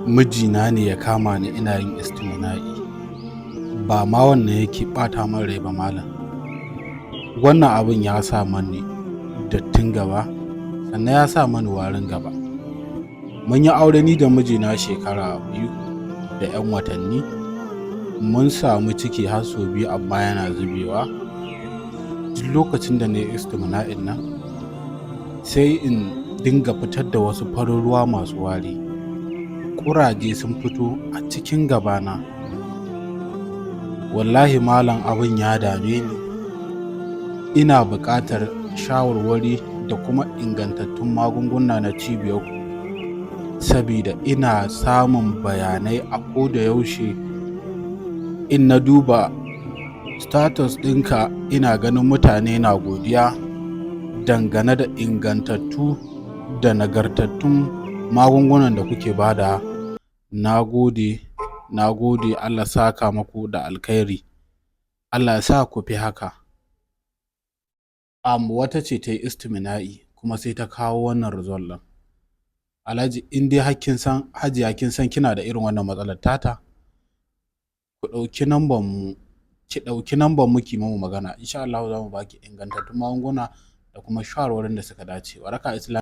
mijina ne ya kama ni ina yin istimina'i, ba ma wannan yake ɓata min rai ba malam. Wannan abin ya sa mani dattin gaba, sannan ya sa mani warin gaba. Mun yi aure ni da mijina shekara 2 da 'yan watanni. Mun samu ciki har sau 2 amma yana zubewa. Duk lokacin da na yi istimina'in nan, sai in dinga fitar da wasu farin ruwa masu wari. Ƙuraje sun fito a cikin gabana. Wallahi malam abin ya dame ni. Ina buƙatar shawarwari da kuma ingantattun magunguna na cibiyar ku, sabida ina samun bayanai a koda yaushe. In na duba status ɗinka ina ganin mutane na godiya dangane da ingantattu da nagartattun magungunan da kuke bada. Na gode, Allah saka muku da alkhairi. Allah ya sa ku fi haka. Wata ce ta yi istimina'i kuma sai ta kawo wannan result ɗin. Alhaji in dai hajiya kin san kina da irin wannan matsalar tata, ki ɗauki namban mu ki mamu magana. Insha Allah za mu baki ingantattun magunguna da kuma shawarwarin da suka dace. Waraka Islam.